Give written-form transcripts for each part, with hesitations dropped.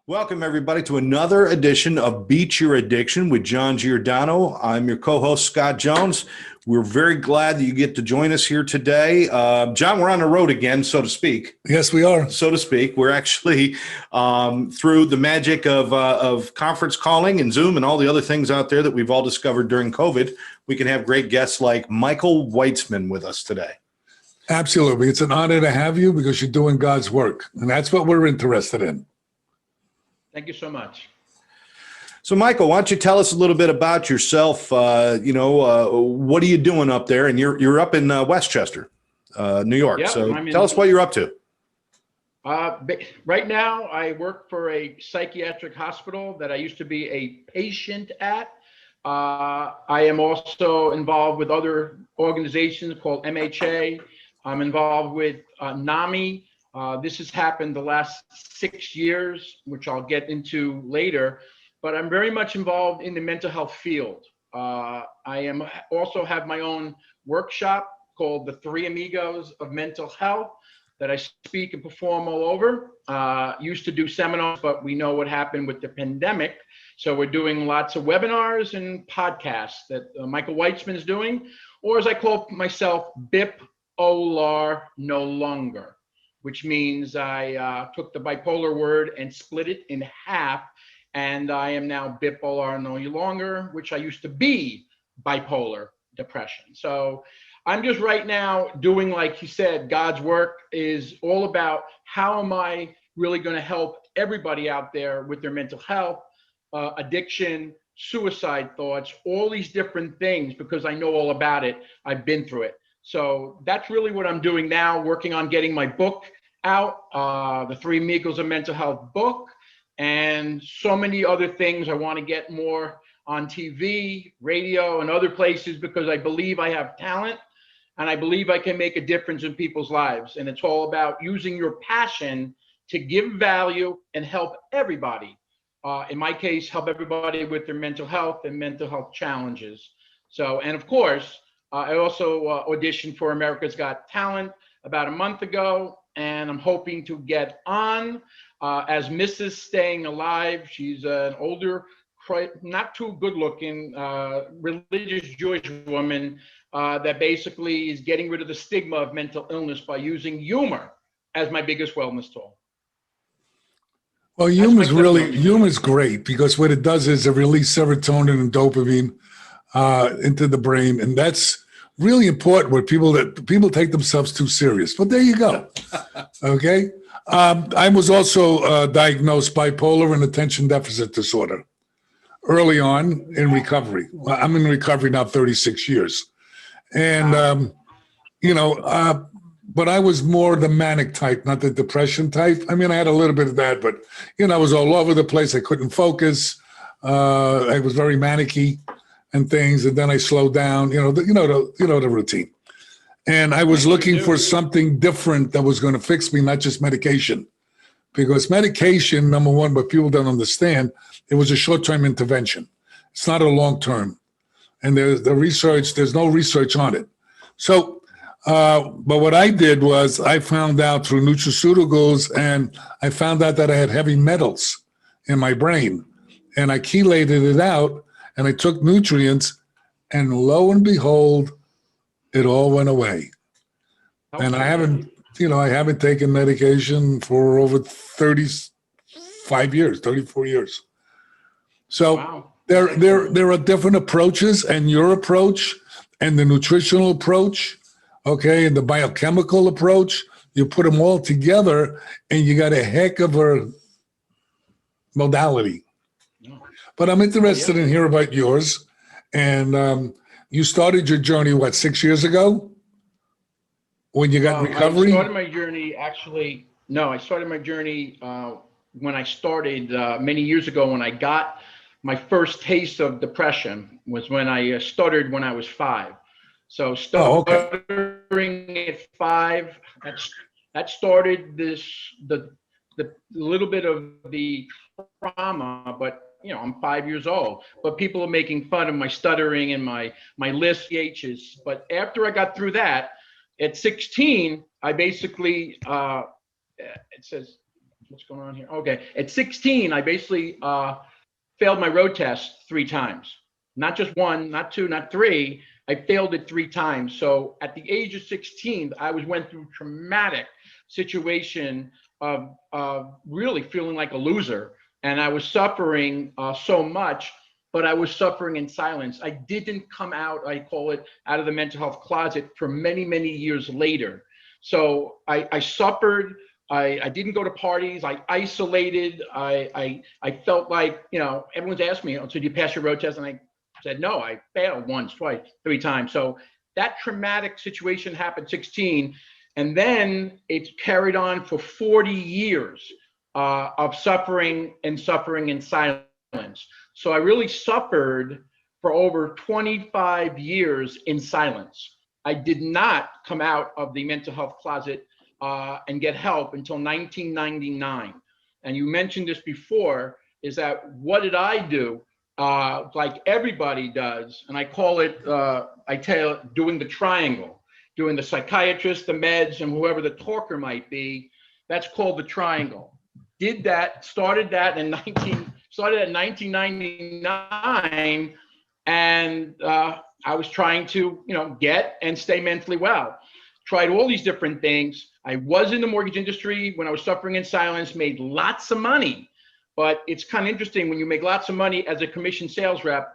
Welcome, everybody, to another edition of Beat Your Addiction with John Giordano. I'm your co-host, Scott Jones. We're very glad that you get to join us here today. John, we're on the road again, so to speak. Yes, we are. So to speak. We're actually, through the magic of conference calling and Zoom and all the other things out there that we've all discovered during COVID, we can have great guests like Michael Weitzman with us today. Absolutely. It's an honor to have you because you're doing God's work, and that's what we're interested in. Thank you so much. So, Michael, why don't you tell us a little bit about yourself? What are you doing up there? And you're up in Westchester, New York. Yep, so tell us what you're up to. Right now, I work for a psychiatric hospital that I used to be a patient at. I am also involved with other organizations called MHA. I'm involved with NAMI. This has happened the last 6 years, which I'll get into later, but I'm very much involved in the mental health field. Also have my own workshop called the Three Amigos of Mental Health that I speak and perform all over. Used to do seminars, but we know what happened with the pandemic. So we're doing lots of webinars and podcasts that Michael Weitzman is doing, or as I call myself, bipolar no longer, which means I took the bipolar word and split it in half, and I am now bipolar no longer, which I used to be bipolar depression. So I'm just right now doing, like you said, God's work is all about how am I really going to help everybody out there with their mental health, addiction, suicide thoughts, all these different things, because I know all about it. I've been through it. So that's really what I'm doing now, working on getting my book out, the Three Amigos of Mental Health book, and so many other things. I want to get more on TV, radio, and other places because I believe I have talent and I believe I can make a difference in people's lives. And it's all about using your passion to give value and help everybody. In my case, help everybody with their mental health and mental health challenges. So, and of course, I also auditioned for America's Got Talent about a month ago, and I'm hoping to get on as Mrs. Staying Alive. She's an older, not too good looking, religious Jewish woman that basically is getting rid of the stigma of mental illness by using humor as my biggest wellness tool. Well, humor's great because what it does is it releases serotonin and dopamine into the brain, and that's really important with people take themselves too serious. But there you go. Okay. I was also diagnosed bipolar and attention deficit disorder early on in recovery. I'm in recovery now 36 years. And, but I was more the manic type, not the depression type. I mean, I had a little bit of that, but, I was all over the place. I couldn't focus. I was very manic-y and things. And then I slowed down, the routine. And I was looking for something different that was going to fix me, not just medication. Because medication, number one, what people don't understand, it was a short-term intervention. It's not a long-term. And there's no research on it. So, but what I did was I found out through nutraceuticals, and I found out that I had heavy metals in my brain. And I chelated it out, and I took nutrients, and lo and behold, it all went away. And I haven't taken medication for over 34 years. So wow. There are different approaches, and your approach and the nutritional approach, okay, and the biochemical approach, you put them all together and you got a heck of a modality. But I'm interested in hearing about yours. And you started your journey, 6 years ago? When you got recovery? I started my journey when I started many years ago, when I got my first taste of depression was when I stuttered when I was 5. So stuttering at 5, that started the little bit of the trauma, but I'm 5 years old, but people are making fun of my stuttering and my lisp H's. But after I got through that, at 16, I basically, it says what's going on here? Okay, at 16, I basically failed my road test 3 times. Not just 1, not 2, not 3. I failed it 3 times. So at the age of 16, I went through a traumatic situation of really feeling like a loser. And I was suffering so much, but I was suffering in silence. I didn't come out, I call it, out of the mental health closet for many, many years later. So I suffered. I didn't go to parties. I isolated. I felt like, everyone's asked me, so do you pass your road test? And I said, no, I failed once, twice, 3 times. So that traumatic situation happened 16. And then it's carried on for 40 years of suffering in silence. So I really suffered for over 25 years in silence. I did not come out of the mental health closet and get help until 1999. And you mentioned this before, is that what did I do? Like everybody does, and I call it, doing the triangle, doing the psychiatrist, the meds, and whoever the talker might be. That's called the triangle. Started at 1999, and I was trying to, get and stay mentally well. Tried all these different things. I was in the mortgage industry when I was suffering in silence, made lots of money. But it's kind of interesting when you make lots of money as a commission sales rep,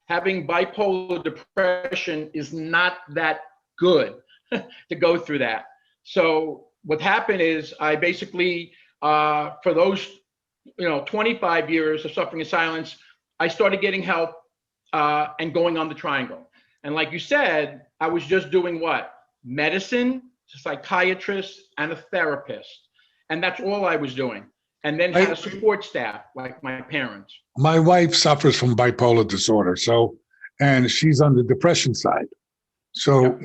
having bipolar depression is not that good to go through that. So what happened is I basically, for those, 25 years of suffering in silence, I started getting help and going on the triangle. And like you said, I was just doing what? Medicine, a psychiatrist, and a therapist. And that's all I was doing. And then had a support staff like my parents. My wife suffers from bipolar disorder, and she's on the depression side. So,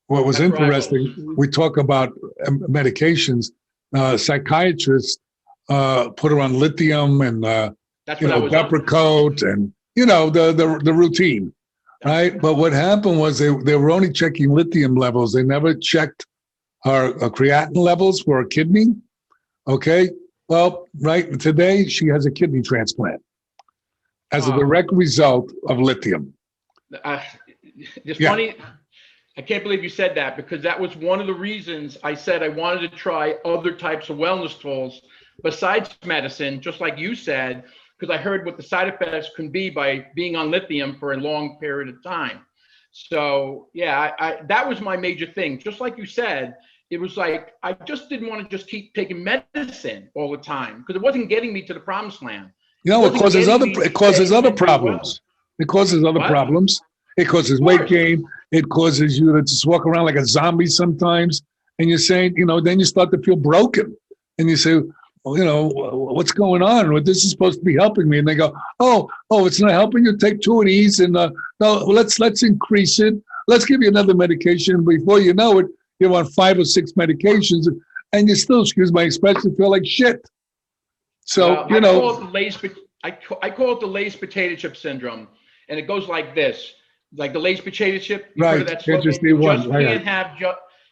what was interesting, we talk about medications. Psychiatrists put her on lithium and Depakote and the routine, right? But what happened was they were only checking lithium levels. They never checked her creatinine levels for her kidney. Okay, well, right today she has a kidney transplant as a direct result of lithium. Funny, I can't believe you said that, because that was one of the reasons I said I wanted to try other types of wellness tools besides medicine, just like you said, because I heard what the side effects can be by being on lithium for a long period of time. So yeah, that was my major thing. Just like you said, it was like, I just didn't want to just keep taking medicine all the time because it wasn't getting me to the promised land. It causes other problems. It causes other problems. It causes weight gain. It causes you to just walk around like a zombie sometimes. And you're saying, then you start to feel broken. And you say, what's going on? Well, this is supposed to be helping me. And they go, oh, it's not helping you. Take 2 of these. And no, let's increase it. Let's give you another medication. Before you know it, you're on 5 or 6 medications. And you still, excuse my expression, feel like shit. So, I call it the Lay's potato chip syndrome. And it goes like this. Like the Lay's potato chip, right?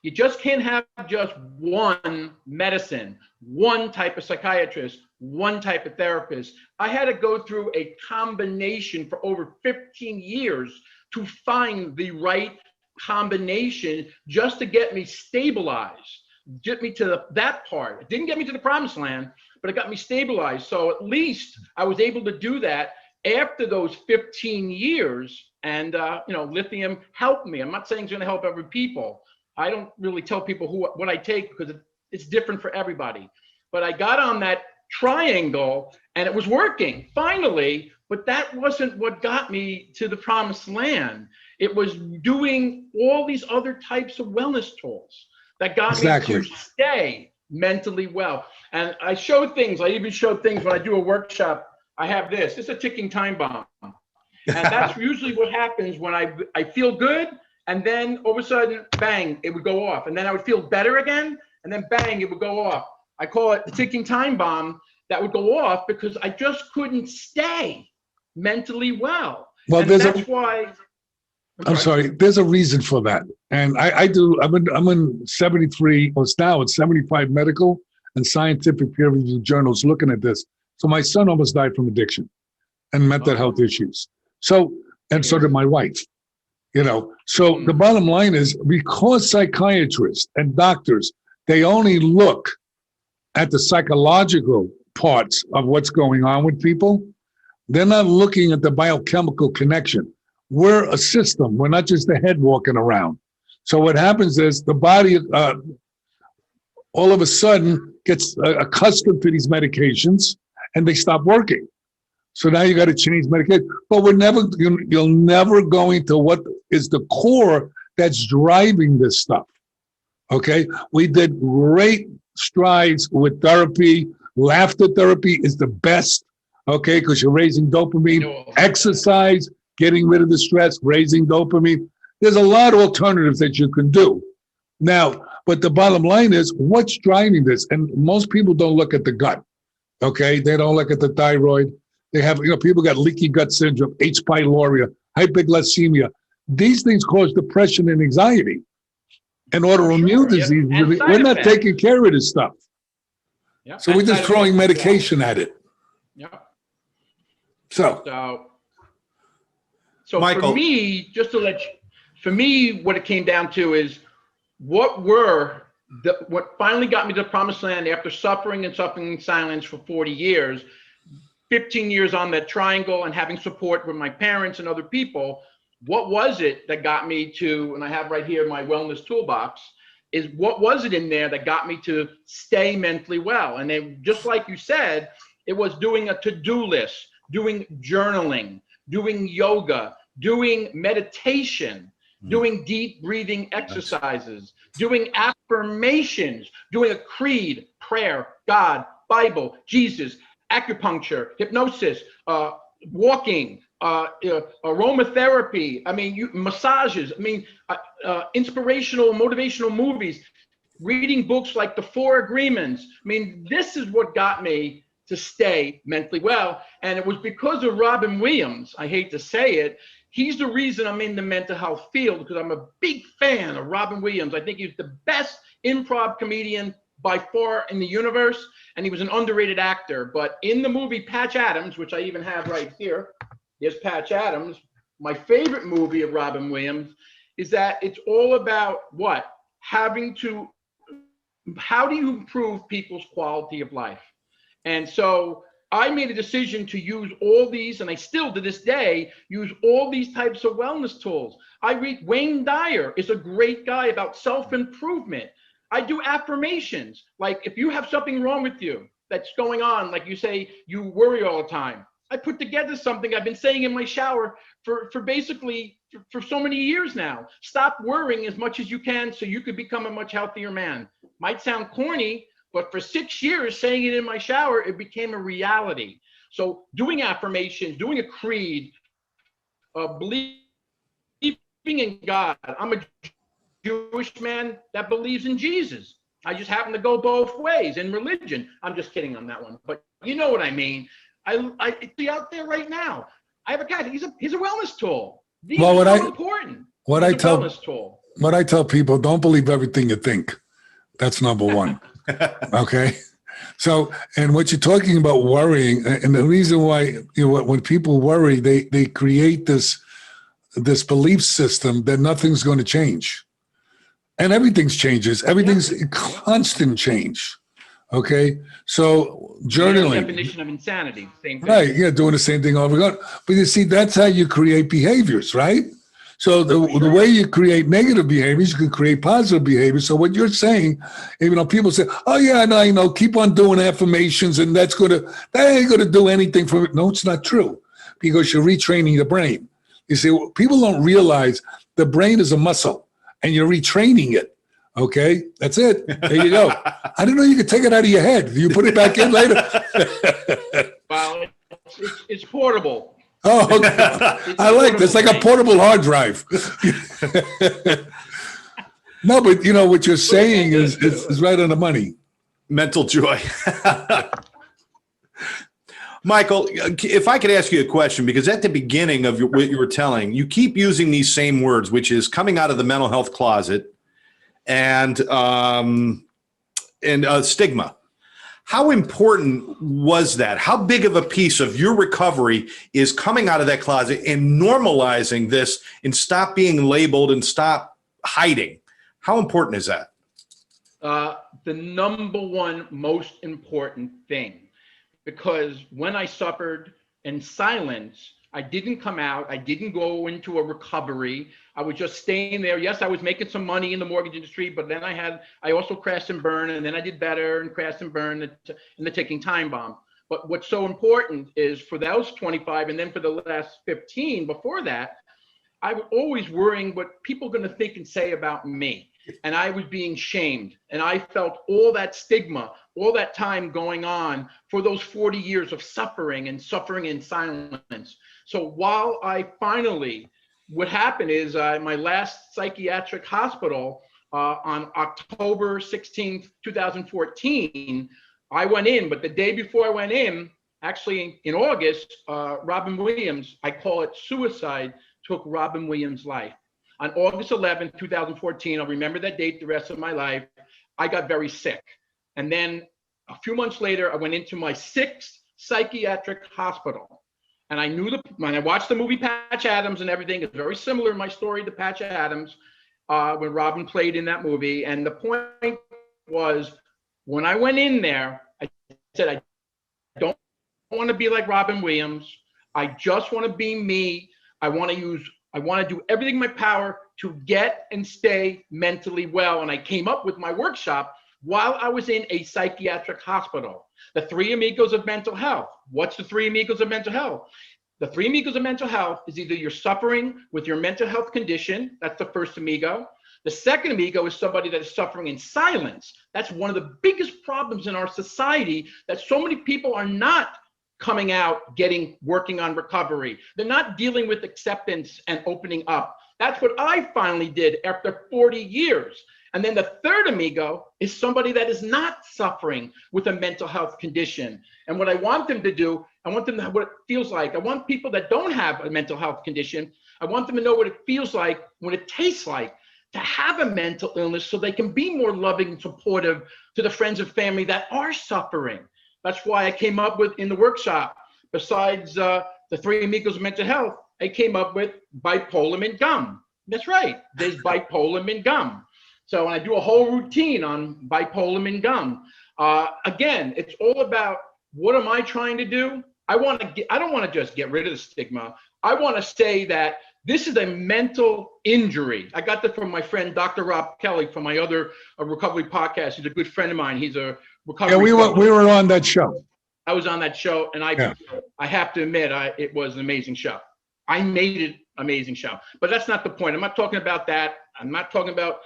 You just can't have just one medicine, one type of psychiatrist, one type of therapist. I had to go through a combination for over 15 years to find the right combination just to get me stabilized, get me to that part. It didn't get me to the promised land, but it got me stabilized. So at least I was able to do that after those 15 years. And, lithium helped me. I'm not saying it's going to help every people. I don't really tell people what I take because it's different for everybody. But I got on that triangle and it was working finally, but that wasn't what got me to the promised land. It was doing all these other types of wellness tools that got me to stay mentally well. And I showed things. I even showed things when I do a workshop. I have this. It's a ticking time bomb. And that's usually what happens when I feel good, and then all of a sudden, bang, it would go off. And then I would feel better again, and then bang, it would go off. I call it the ticking time bomb that would go off because I just couldn't stay mentally well. Well, and that's why. I'm sorry. There's a reason for that. And I'm in 73, or now it's 75 medical, and scientific peer-reviewed journals looking at this. So my son almost died from addiction and mental health issues. So, and so did my wife, you know. So the bottom line is, because psychiatrists and doctors, they only look at the psychological parts of what's going on with people, they're not looking at the biochemical connection. We're a system. We're not just the head walking around. So what happens is the body all of a sudden gets accustomed to these medications and they stop working. So now you got to change medication. But you'll never go into what is the core that's driving this stuff. Okay? We did great strides with therapy. Laughter therapy is the best, okay? Because you're raising dopamine. Exercise, getting rid of the stress, raising dopamine. There's a lot of alternatives that you can do. Now, but the bottom line is, what's driving this? And most people don't look at the gut, okay? They don't look at the thyroid. They have, people got leaky gut syndrome, H. pylori, hyperglycemia. These things cause depression and anxiety. And autoimmune disease, we're not taking care of this stuff. Yep. So we're just throwing medication at it. Yep. So Michael, for me, just to let you, for me, what it came down to is what finally got me to the promised land after suffering in silence for 40 years, 15 years on that triangle and having support from my parents and other people. What was it that got me to, and I have right here my wellness toolbox, is what was it in there that got me to stay mentally well? And then, just like you said, it was doing a to-do list, doing journaling, doing yoga, doing meditation, doing deep breathing exercises, doing affirmations, doing a creed, prayer, God, Bible, Jesus, acupuncture, hypnosis, walking, aromatherapy, massages, inspirational, motivational movies, reading books like The Four Agreements. This is what got me to stay mentally well. And it was because of Robin Williams. I hate to say it. He's the reason I'm in the mental health field, because I'm a big fan of Robin Williams. I think he's the best improv comedian by far in the universe. And he was an underrated actor. But in the movie Patch Adams, which I even have right here, there's Patch Adams. My favorite movie of Robin Williams is that it's all about what? How do you improve people's quality of life? And so I made a decision to use all these, and I still to this day use all these types of wellness tools. I read Wayne Dyer is a great guy about self-improvement. I do affirmations. Like if you have something wrong with you that's going on, like you say, you worry all the time. I put together something I've been saying in my shower for so many years now. Stop worrying as much as you can so you could become a much healthier man. Might sound corny, but for 6 years saying it in my shower, it became a reality. So doing affirmations, doing a creed, believing in God. I'm a Jewish man that believes in Jesus. I just happen to go both ways in religion. I'm just kidding on that one, but you know what I mean. I see out there right now. I have a cat. He's a wellness tool. These are so important. What I tell people, don't believe everything you think. That's number one. Okay. So, and what you're talking about worrying, and the reason why, when people worry, they create this belief system that nothing's going to change. And everything's changes. Everything's constant change. Okay. So journaling. The definition of insanity. Same thing. Right. Yeah. Doing the same thing over again. But you see, that's how you create behaviors, right? So the way you create negative behaviors, you can create positive behaviors. So what you're saying, people say, oh yeah, I know, keep on doing affirmations and that ain't going to do anything for it. No, it's not true, because you're retraining the brain. You see, people don't realize the brain is a muscle and you're retraining it. Okay, that's it. There you go. I didn't know you could take it out of your head. You put it back in later. Well, it's portable. Oh, okay. I like this. Like a portable hard drive. No, but what you're saying is right on the money. Mental joy. Michael, if I could ask you a question, because at the beginning of what you were telling, you keep using these same words, which is coming out of the mental health closet and stigma. How important was that? How big of a piece of your recovery is coming out of that closet and normalizing this and stop being labeled and stop hiding? How important is that? The number one most important thing, because when I suffered in silence, I didn't come out. I didn't go into a recovery. I was just staying there. Yes, I was making some money in the mortgage industry, but then I also crashed and burned, and then I did better and crashed and burned in the ticking time bomb. But what's so important is for those 25, and then for the last 15 before that, I was always worrying what people are going to think and say about me. And I was being shamed. And I felt all that stigma, all that time going on for those 40 years of suffering in silence. So while I finally, what happened is my last psychiatric hospital on October 16th, 2014, I went in, but the day before I went in, actually in August, Robin Williams, I call it suicide, took Robin Williams' life. On August 11th, 2014, I'll remember that date the rest of my life, I got very sick. And then a few months later, I went into my 6th psychiatric hospital. And I knew when I watched the movie Patch Adams and everything, it's very similar in my story to Patch Adams, when Robin played in that movie. And the point was, when I went in there, I said, I don't want to be like Robin Williams. I just want to be me. I want to do everything in my power to get and stay mentally well. And I came up with my workshop while I was in a psychiatric hospital. The 3 Amigos of Mental Health. What's the 3 Amigos of Mental Health? The 3 Amigos of Mental Health is either you're suffering with your mental health condition. That's the first amigo. The second amigo is somebody that is suffering in silence. That's one of the biggest problems in our society, that so many people are not coming out, working on recovery. They're not dealing with acceptance and opening up. That's what I finally did after 40 years. And then the third amigo is somebody that is not suffering with a mental health condition. And what I want them to do, I want them to know what it feels like. I want people that don't have a mental health condition, I want them to know what it feels like, what it tastes like to have a mental illness, so they can be more loving and supportive to the friends and family that are suffering. That's why I came up with, in the workshop, besides the 3 Amigos of Mental Health, I came up with bipolar and gum. That's right, there's bipolar and gum. So I do a whole routine on bipolar and gum. Again, it's all about, what am I trying to do? I don't want to just get rid of the stigma. I want to say that this is a mental injury. I got that from my friend, Dr. Rob Kelly, from my other recovery podcast. He's a good friend of mine. He's a recovery. Yeah, we were on that show. I was on that show, and I have to admit, it was an amazing show. I made it an amazing show. But that's not the point. I'm not talking about that. I'm not talking about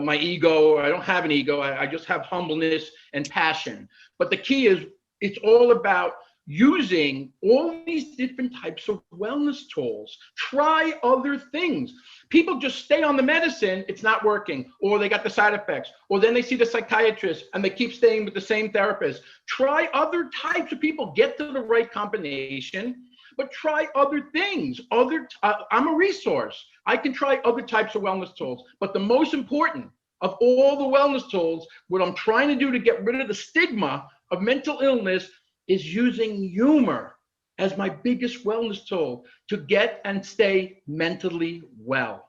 my ego. I don't have an ego. I just have humbleness and passion. But the key is, it's all about using all these different types of wellness tools. Try other things. People just stay on the medicine, it's not working, or they got the side effects, or then they see the psychiatrist and they keep staying with the same therapist. Try other types of people, get to the right combination, but try other things. I'm a resource. I can try other types of wellness tools, but the most important of all the wellness tools, what I'm trying to do to get rid of the stigma of mental illness, is using humor as my biggest wellness tool to get and stay mentally well.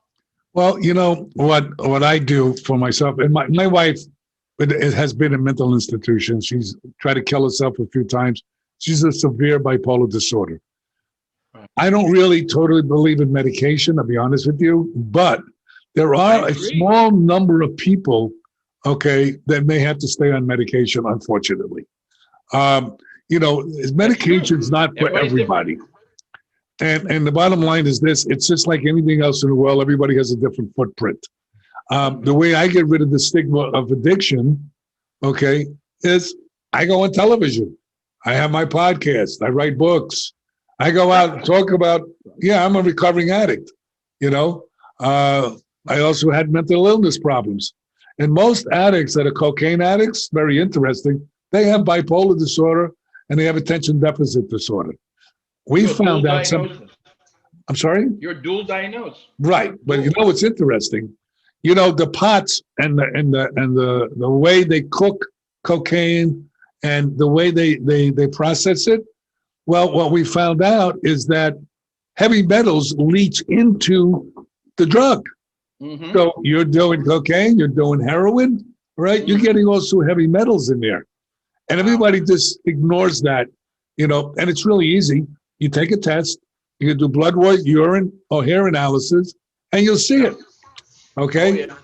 Well, you know what I do for myself, and my wife has been in mental institutions. She's tried to kill herself a few times. She's a severe bipolar disorder. Right. I don't really totally believe in medication, I'll be honest with you, but there are a small number of people, okay, that may have to stay on medication, unfortunately. Medication's not for everybody. And the bottom line is this: it's just like anything else in the world. Everybody has a different footprint. The way I get rid of the stigma of addiction, okay, is I go on television. I have my podcast. I write books. I go out and talk about, I'm a recovering addict. I also had mental illness problems. And most addicts that are cocaine addicts, very interesting, they have bipolar disorder and they have attention deficit disorder. We found out I'm sorry? You're dual diagnosed. Right. But you know what's interesting? The pots and the way they cook cocaine And the way they process it, well, what we found out is that heavy metals leach into the drug. Mm-hmm. So you're doing cocaine, you're doing heroin, right? Mm-hmm. You're getting also heavy metals in there. And everybody just ignores that, and it's really easy. You take a test, you can do blood work, urine, or hair analysis, and you'll see it. Okay? Oh, yeah.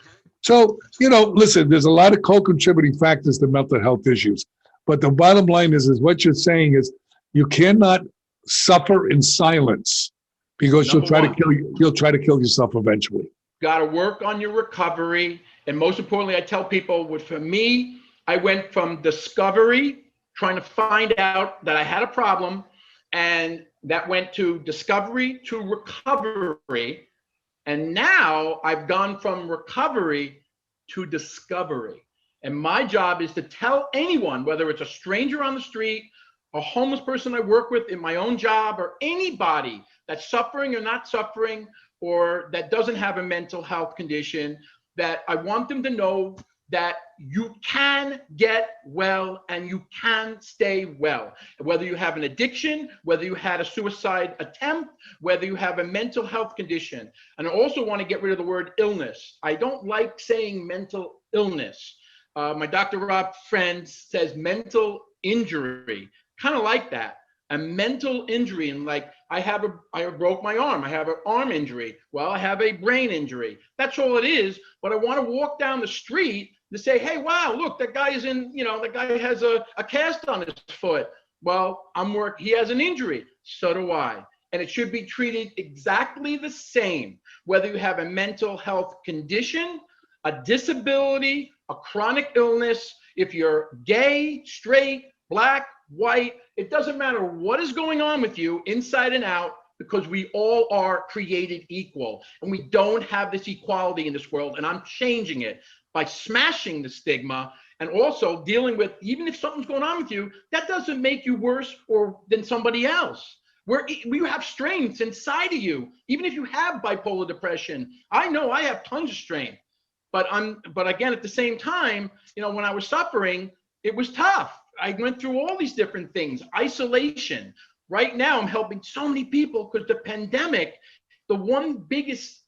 So, listen, there's a lot of co-contributing factors to mental health issues. But the bottom line is what you're saying is you cannot suffer in silence because you'll try to kill yourself eventually. Got to work on your recovery. And most importantly, I tell people, for me, I went from discovery, trying to find out that I had a problem, and that went to discovery to recovery. And now I've gone from recovery to discovery. And my job is to tell anyone, whether it's a stranger on the street, a homeless person I work with in my own job, or anybody that's suffering or not suffering, or that doesn't have a mental health condition, that I want them to know that you can get well and you can stay well. Whether you have an addiction, whether you had a suicide attempt, whether you have a mental health condition. And I also want to get rid of the word illness. I don't like saying mental illness. My Dr. Rob friend says mental injury, kind of like that. A mental injury, and like I broke my arm, I have an arm injury. Well, I have a brain injury. That's all it is. But I want to walk down the street to say, hey, wow, look, that guy is that guy has a cast on his foot. Well, he has an injury. So do I. And it should be treated exactly the same, whether you have a mental health condition, a disability, a chronic illness, if you're gay, straight, black, white, it doesn't matter what is going on with you inside and out, because we all are created equal. And we don't have this equality in this world. And I'm changing it by smashing the stigma, and also dealing with, even if something's going on with you, that doesn't make you worse than somebody else. We have strengths inside of you. Even if you have bipolar depression, I know I have tons of strength. But again, at the same time, when I was suffering, it was tough. I went through all these different things. Isolation. Right now, I'm helping so many people because the pandemic, the one biggest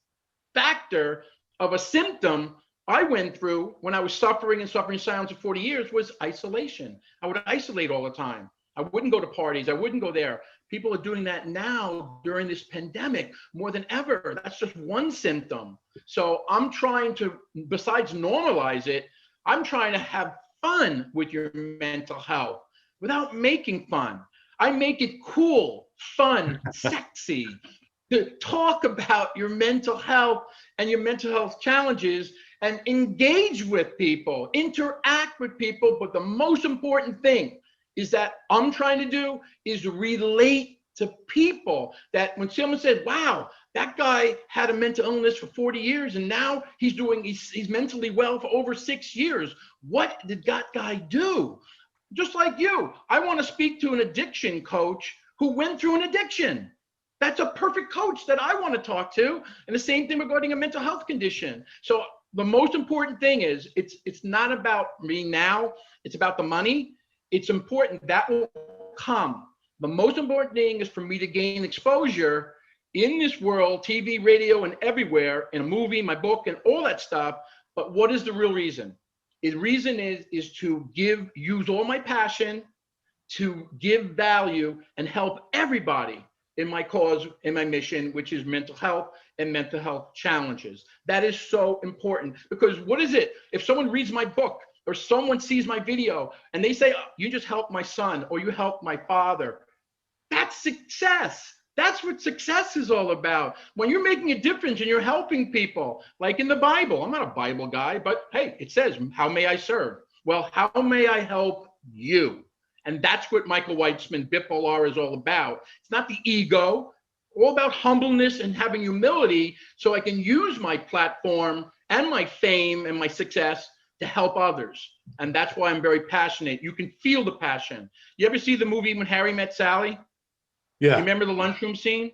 factor of a symptom I went through when I was suffering in silence for 40 years was isolation. I would isolate all the time. I wouldn't go to parties. I wouldn't go there. People are doing that now during this pandemic more than ever. That's just one symptom. So I'm trying to, besides normalize it, I'm trying to have fun with your mental health without making fun. I make it cool, fun, sexy to talk about your mental health and your mental health challenges and engage with people, interact with people. But the most important thing is that I'm trying to do is relate to people, that when someone said, wow, that guy had a mental illness for 40 years and now he's mentally well for over 6 years. What did that guy do? Just like you, I want to speak to an addiction coach who went through an addiction. That's a perfect coach that I want to talk to. And the same thing regarding a mental health condition. So the most important thing is it's not about me now, it's about the money. It's important that will come. The most important thing is for me to gain exposure in this world, TV, radio, and everywhere, in a movie, my book, and all that stuff. But what is the real reason? The reason is to use all my passion to give value and help everybody in my cause, in my mission, which is mental health and mental health challenges. That is so important, because what is it? If someone reads my book or someone sees my video and they say, oh, you just helped my son or you helped my father, that's success. That's what success is all about. When you're making a difference and you're helping people, like in the Bible, I'm not a Bible guy, but hey, it says, how may I serve? Well, how may I help you? And that's what Michael Weitzman, bipolar, is all about. It's not the ego, all about humbleness and having humility, so I can use my platform and my fame and my success to help others. And that's why I'm very passionate. You can feel the passion. You ever see the movie When Harry Met Sally? Yeah. You remember the lunchroom scene?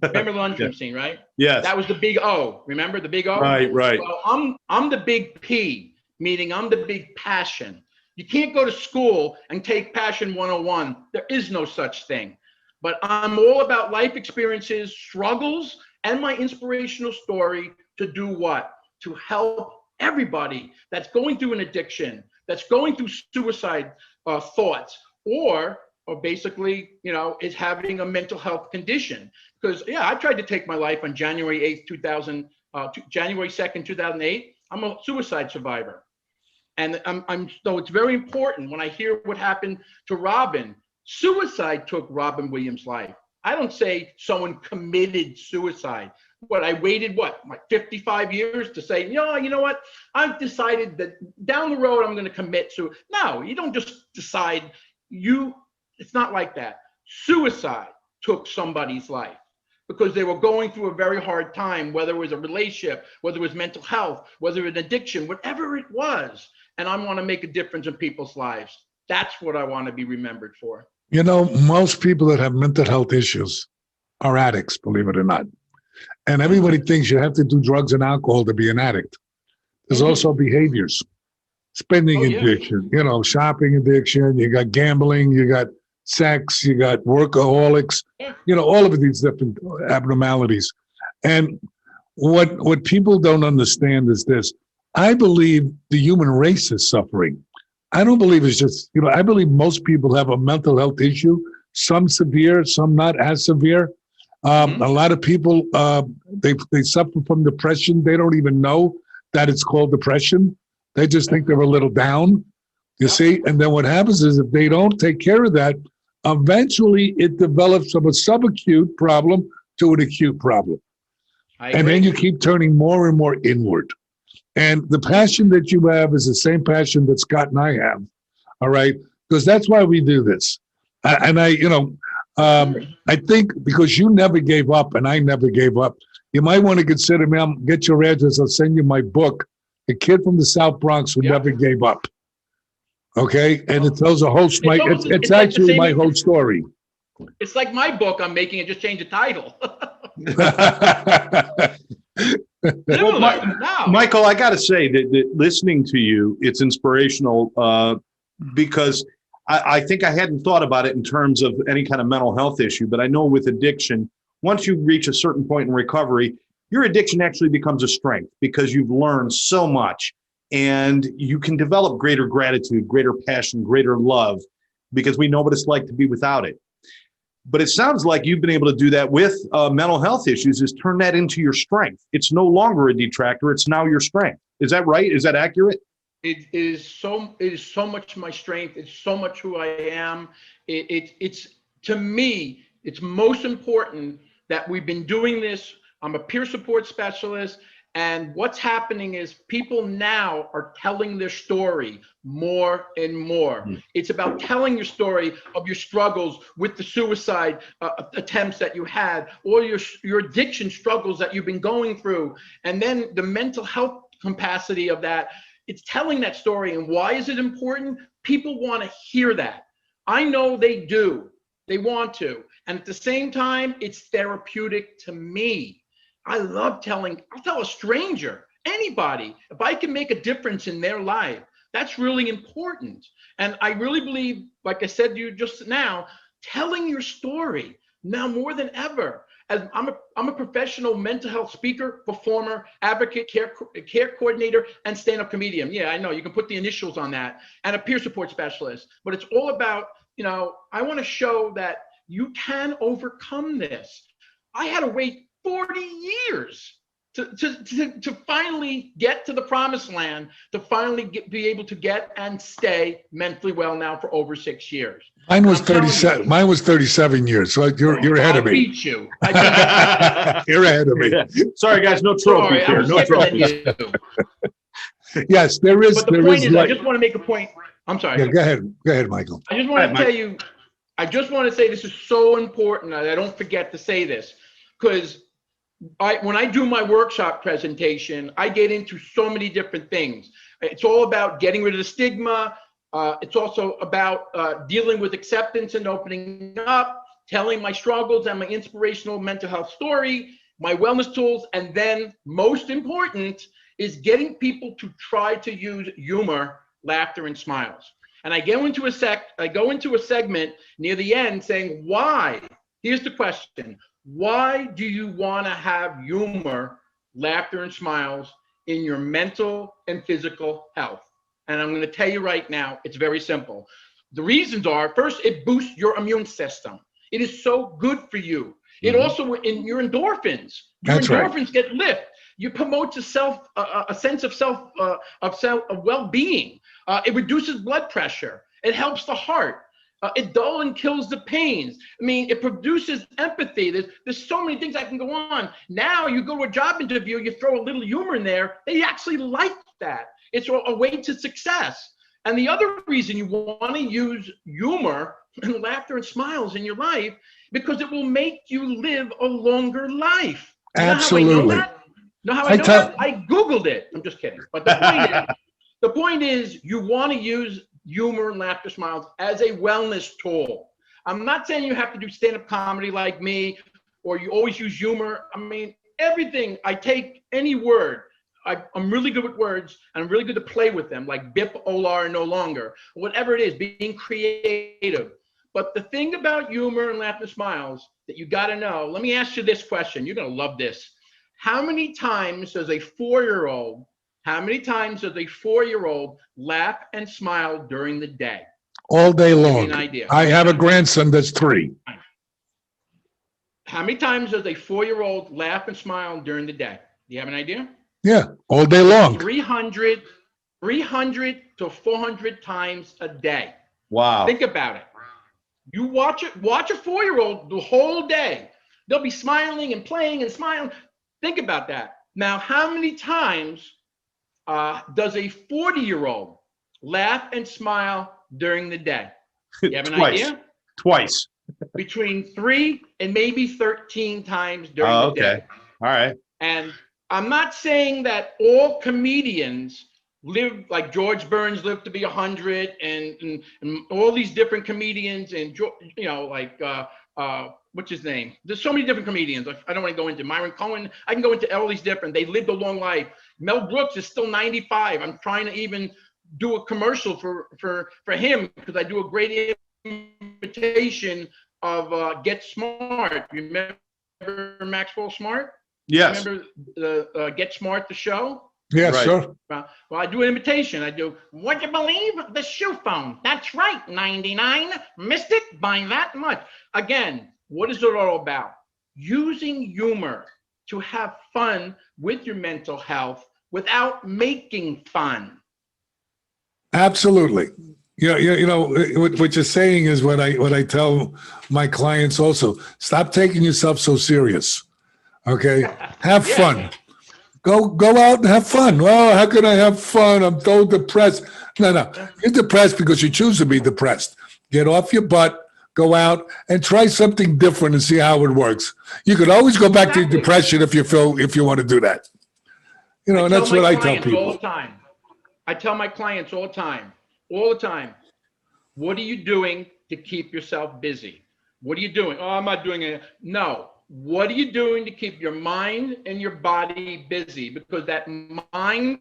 Remember the lunchroom scene, right? Yes. That was the big O. Remember the big O? Right. Well, I'm the big P, meaning I'm the big passion. You can't go to school and take Passion 101. There is no such thing. But I'm all about life experiences, struggles, and my inspirational story to do what? To help everybody that's going through an addiction, that's going through suicide thoughts, or basically, is having a mental health condition. Because, yeah, I tried to take my life on January 8th, January 2nd, 2008. I'm a suicide survivor. And so it's very important when I hear what happened to Robin. Suicide took Robin Williams' life. I don't say someone committed suicide. But I waited, like 55 years to say, you know what? I've decided that down the road, I'm going to commit suicide. No, you don't just decide. It's not like that. Suicide took somebody's life because they were going through a very hard time, whether it was a relationship, whether it was mental health, whether it was addiction, whatever it was. And I want to make a difference in people's lives. That's what I want to be remembered for. Most people that have mental health issues are addicts, believe it or not. And everybody thinks you have to do drugs and alcohol to be an addict. There's also behaviors, spending addiction, shopping addiction, you got gambling, you got sex, you got workaholics, all of these different abnormalities. And what people don't understand is this. I believe the human race is suffering. I don't believe it's just, I believe most people have a mental health issue, some severe, some not as severe. A lot of people, they suffer from depression. They don't even know that it's called depression. They just think they're a little down, you see? And then what happens is if they don't take care of that, eventually it develops from a subacute problem to an acute problem. And then you keep turning more and more inward. And the passion that you have is the same passion that Scott and I have, all right? Because that's why we do this. I think because you never gave up and I never gave up, you might want to consider me. I'll get your address. I'll send you my book, The Kid from the South Bronx Who Never Gave Up. Okay? And it tells a whole, it's actually my whole story. It's like my book I'm making and just change the title. Michael, I got to say that listening to you, it's inspirational because I think I hadn't thought about it in terms of any kind of mental health issue, but I know with addiction, once you reach a certain point in recovery, your addiction actually becomes a strength because you've learned so much and you can develop greater gratitude, greater passion, greater love, because we know what it's like to be without it. But it sounds like you've been able to do that with mental health issues, is turn that into your strength. It's no longer a detractor, it's now your strength. Is that right? Is that accurate? It is so much my strength. It's so much who I am. It's to me, it's most important that we've been doing this. I'm a peer support specialist. And what's happening is people now are telling their story more and more. It's about telling your story of your struggles with the suicide attempts that you had, or your addiction struggles that you've been going through. And then the mental health capacity of that. It's telling that story. And why is it important? People want to hear that. I know they do. They want to. And at the same time, it's therapeutic to me. I love I'll tell a stranger, anybody, if I can make a difference in their life, that's really important. And I really believe, like I said to you just now, telling your story now more than ever. As I'm a professional mental health speaker, performer, advocate, care coordinator, and stand-up comedian. Yeah, I know you can put the initials on that, and a peer support specialist. But it's all about, I want to show that you can overcome this. I had to wait 40 years to finally get to the promised land, to finally be able to get and stay mentally well now for over 6 years. Mine was 37. Mine was 37 years. So you're ahead of me. I beat you. You're ahead of me. Yeah. Sorry, guys. No trophies here. No trophies. Yes, there is. But the point is, I just want to make a point. I'm sorry. Yeah, go ahead. Go ahead, Michael. I just want to tell you, I just want to say this is so important. I don't forget to say this, because when I do my workshop presentation, I get into so many different things. It's all about getting rid of the stigma. It's also about dealing with acceptance and opening up, telling my struggles and my inspirational mental health story, my wellness tools, and then most important is getting people to try to use humor, laughter, and smiles. And I go into a segment near the end saying, why? Here's the question. Why do you want to have humor, laughter, and smiles in your mental and physical health? And I'm going to tell you right now, it's very simple. The reasons are, first, it boosts your immune system. It is so good for you. It also, in your endorphins, get lift. You promote a sense of well-being. It reduces blood pressure. It helps the heart. It dulls and kills the pains. I mean, it produces empathy. There's so many things that can go on. Now you go to a job interview, you throw a little humor in there. They actually like that. It's a way to success. And the other reason you want to use humor and laughter and smiles in your life, because it will make you live a longer life. Absolutely. Know how I know that? I Googled it. I'm just kidding. But the point is you want to use humor and laughter, smiles as a wellness tool. I'm not saying you have to do stand-up comedy like me, or you always use humor. I mean, everything. I take any word. I'm really good with words, and I'm really good to play with them, like bipolar, no longer, whatever it is, being creative. But the thing about humor and laughter, smiles that you got to know, let me ask you this question. You're going to love this. How many times does a 4-year-old laugh and smile during the day? All day long. Give me an idea. I have a grandson that's 3. How many times does a 4-year-old laugh and smile during the day? Do you have an idea? Yeah, all day long. 300 to 400 times a day. Wow. Think about it. You watch a 4-year-old the whole day. They'll be smiling and playing and smiling. Think about that. Now, how many times does a 40-year-old laugh and smile during the day? You have an idea? Twice. Between 3 and maybe 13 times during the day. All right. And I'm not saying that all comedians live like George Burns lived to be 100, and all these different comedians, and what's his name? There's so many different comedians. I don't want to go into Myron Cohen. I can go into all these different. They lived a long life. Mel Brooks is still 95. I'm trying to even do a commercial for him, because I do a great imitation of Get Smart. Remember Maxwell Smart? Yes. Remember the Get Smart, the show? Yeah, Right. sure. Well, I do an imitation. I do, would you believe the shoe phone? That's right, 99. Missed it by that much. Again, what is it all about? Using humor to have fun with your mental health without making fun. Absolutely. You know what you're saying is what I tell my clients also. Stop taking yourself so serious. Okay, have fun. Go out and have fun. Well, how can I have fun? I'm so depressed. No. You're depressed because you choose to be depressed. Get off your butt, go out and try something different and see how it works. You could always go back to your depression if you want to do that. You know, and that's what I tell people. All the time. I tell my clients all the time, what are you doing to keep yourself busy? What are you doing? Oh, I'm not doing it. No. What are you doing to keep your mind and your body busy? Because that mind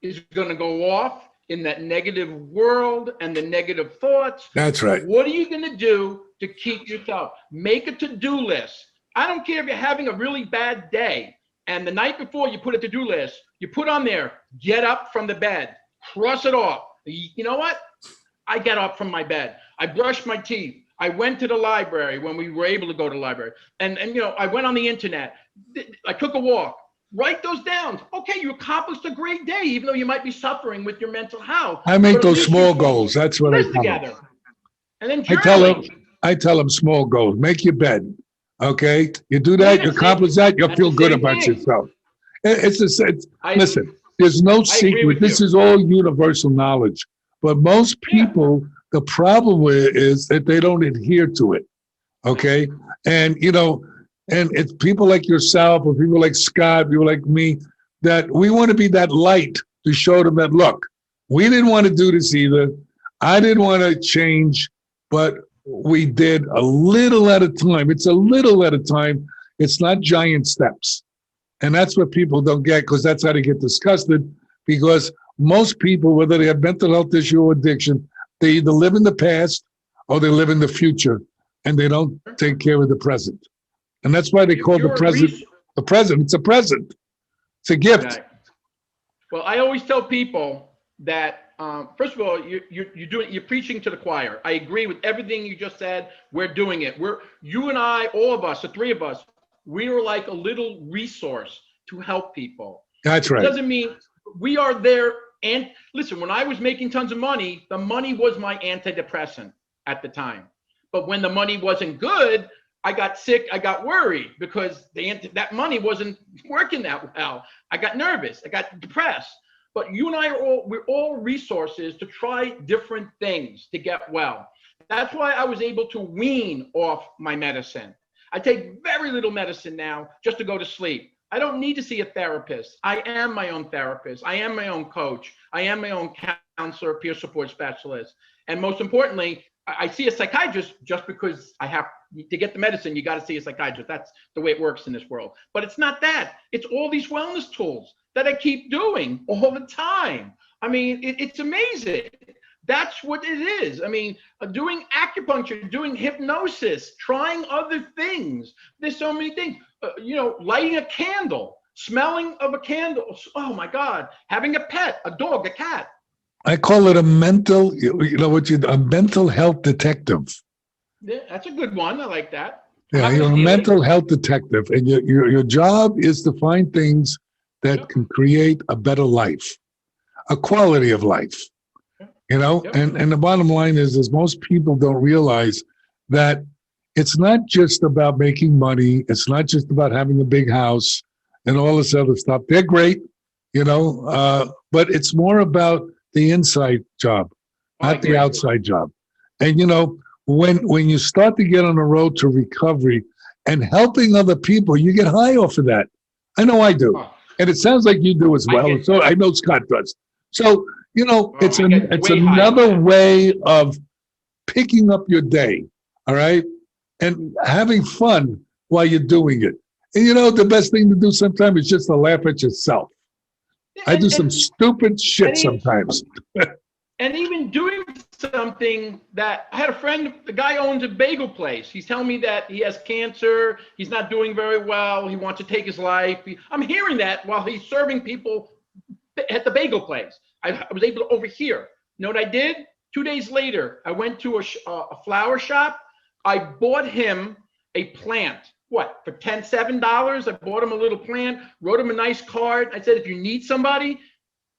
is going to go off in that negative world and the negative thoughts. That's right. What are you going to do to keep yourself? Make a to-do list. I don't care if you're having a really bad day, and the night before you put a to-do list, you put on there, get up from the bed, cross it off. You know what? I get up from my bed. I brush my teeth. I went to the library when we were able to go to the library. And I went on the internet. I took a walk. Write those down. Okay, you accomplished a great day, even though you might be suffering with your mental health. I make those small goals. That's what I tell them. And then journaling. I tell them small goals. Make your bed. Okay, you do that, you accomplish that, you'll feel good about yourself. Listen, there's no secret. This is all universal knowledge. But most people, the problem with it is that they don't adhere to it. Okay, and it's people like yourself, or people like Scott, people like me, that we want to be that light to show them that, look, we didn't want to do this either. I didn't want to change, but we did a little at a time. It's a little at a time. It's not giant steps. And that's what people don't get, because that's how they get disgusted, because most people, whether they have mental health issue or addiction, They either live in the past or they live in the future, and they don't take care of the present. And that's why they call the present the present. It's a present. It's a gift. Right. Well, I always tell people that first of all, you're preaching to the choir. I agree with everything you just said. We're doing it. You and I, all of us, the three of us, we are like a little resource to help people. That's right. It doesn't mean we are there. And listen, when I was making tons of money, the money was my antidepressant at the time. But when the money wasn't good, I got sick. I got worried because that money wasn't working that well. I got nervous. I got depressed. But you and I we're all resources to try different things to get well. That's why I was able to wean off my medicine. I take very little medicine now just to go to sleep. I don't need to see a therapist. I am my own therapist. I am my own coach. I am my own counselor, peer support specialist. And most importantly, I see a psychiatrist just because I have to get the medicine. You got to see a psychiatrist. That's the way it works in this world. But it's not that. It's all these wellness tools that I keep doing all the time. I mean, it's amazing. That's what it is. I mean, doing acupuncture, doing hypnosis, trying other things. There's so many things. Lighting a candle, smelling of a candle. Oh my God. Having a pet, a dog, a cat. I call it a mental, a mental health detective. Yeah, that's a good one. I like that. Yeah, you're a mental health detective, and your job is to find things that can create a better life, a quality of life. And the bottom line is most people don't realize that it's not just about making money. It's not just about having a big house and all this other stuff. They're great, but it's more about the inside job, not the outside job. And, when you start to get on the road to recovery and helping other people, you get high off of that. I know I do. And it sounds like you do as well. So I know Scott does. So, it's another way of picking up your day, all right? And having fun while you're doing it. And the best thing to do sometimes is just to laugh at yourself. I do some stupid shit sometimes. And even doing something that I had a friend, the guy owns a bagel place. He's telling me that he has cancer. He's not doing very well. He wants to take his life. I'm hearing that while he's serving people at the bagel place. I was able to overhear. You know what I did? 2 days later, I went to a flower shop. I bought him a plant. What, for $7? I bought him a little plant, wrote him a nice card. I said, if you need somebody,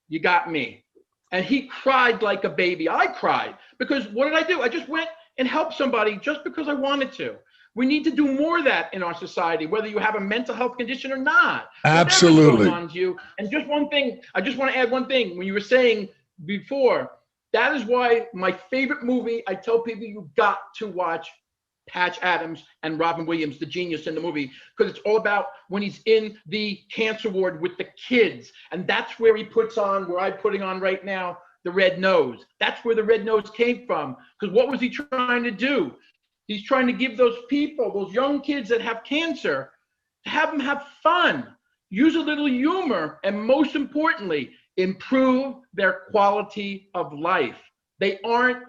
you got me. And he cried like a baby. I cried because what did I do? I just went and helped somebody just because I wanted to. We need to do more of that in our society, whether you have a mental health condition or not. Absolutely. Whatever's going on to you. And just one thing, I just want to add one thing. When you were saying before, that is why my favorite movie, I tell people you got to watch Patch Adams and Robin Williams, the genius in the movie, because it's all about when he's in the cancer ward with the kids. And that's where he puts on, where I'm putting on right now, the red nose. That's where the red nose came from. Because what was he trying to do? He's trying to give those people, those young kids that have cancer, to have them have fun, use a little humor, and most importantly, improve their quality of life. They aren't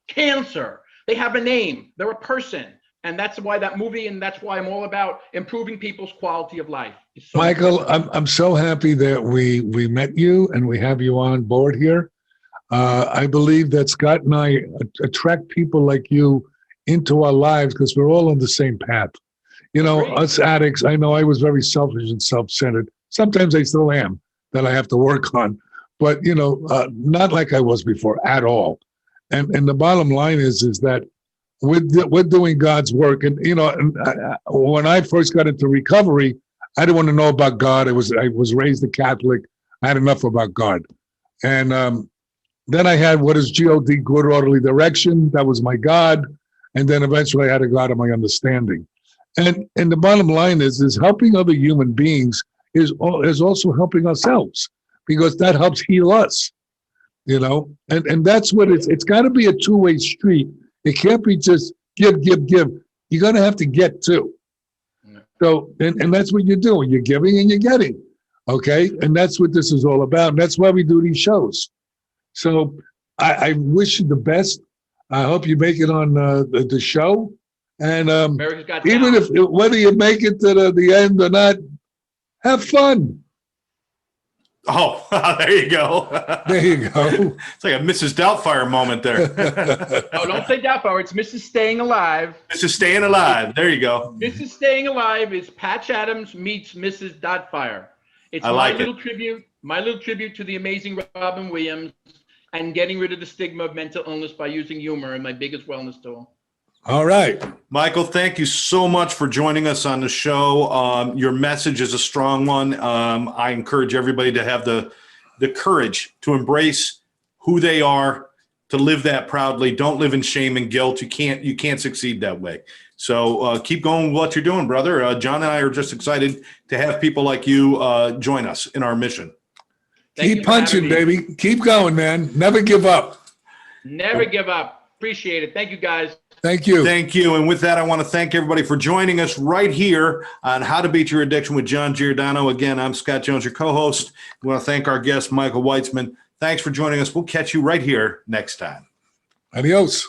cancer. They have a name. They're a person. And that's why that movie, and that's why I'm all about improving people's quality of life. So Michael, I'm so happy that we met you and we have you on board here. I believe that Scott and I attract people like you into our lives because we're all on the same path. Us addicts, I know I was very selfish and self-centered. Sometimes I still am, that I have to work on. But, not like I was before at all. And the bottom line is that we're doing God's work. And, when I first got into recovery, I didn't want to know about God. I was raised a Catholic. I had enough about God. And then I had what is G-O-D, good orderly direction. That was my God. And then eventually I had a God of my understanding. And the bottom line is helping other human beings is also helping ourselves because that helps heal us. And that's what it's got to be a two-way street. It can't be just give. You're going to have to get too. So, and that's what you're doing. You're giving and you're getting. Okay. And that's what this is all about. And that's why we do these shows. So I wish you the best. I hope you make it on the show. And America's Got even Talent. if whether you make it to the end or not, have fun. Oh, there you go. There you go. It's like a Mrs. Doubtfire moment there. Oh, don't say Doubtfire. It's Mrs. Staying Alive. Mrs. Staying Alive. There you go. Mrs. Staying Alive is Patch Adams meets Mrs. Doubtfire. It's I like it. My little tribute to the amazing Robin Williams and getting rid of the stigma of mental illness by using humor, and my biggest wellness tool. All right. Michael, thank you so much for joining us on the show. Your message is a strong one. I encourage everybody to have the courage to embrace who they are, to live that proudly. Don't live in shame and guilt. You can't succeed that way. So keep going with what you're doing, brother. John and I are just excited to have people like you join us in our mission. Keep punching, baby. Keep going, man. Never give up. Never give up. Appreciate it. Thank you, guys. Thank you. Thank you. And with that, I want to thank everybody for joining us right here on How to Beat Your Addiction with John Giordano. Again, I'm Scott Jones, your co-host. We want to thank our guest, Michael Weitzman. Thanks for joining us. We'll catch you right here next time. Adios.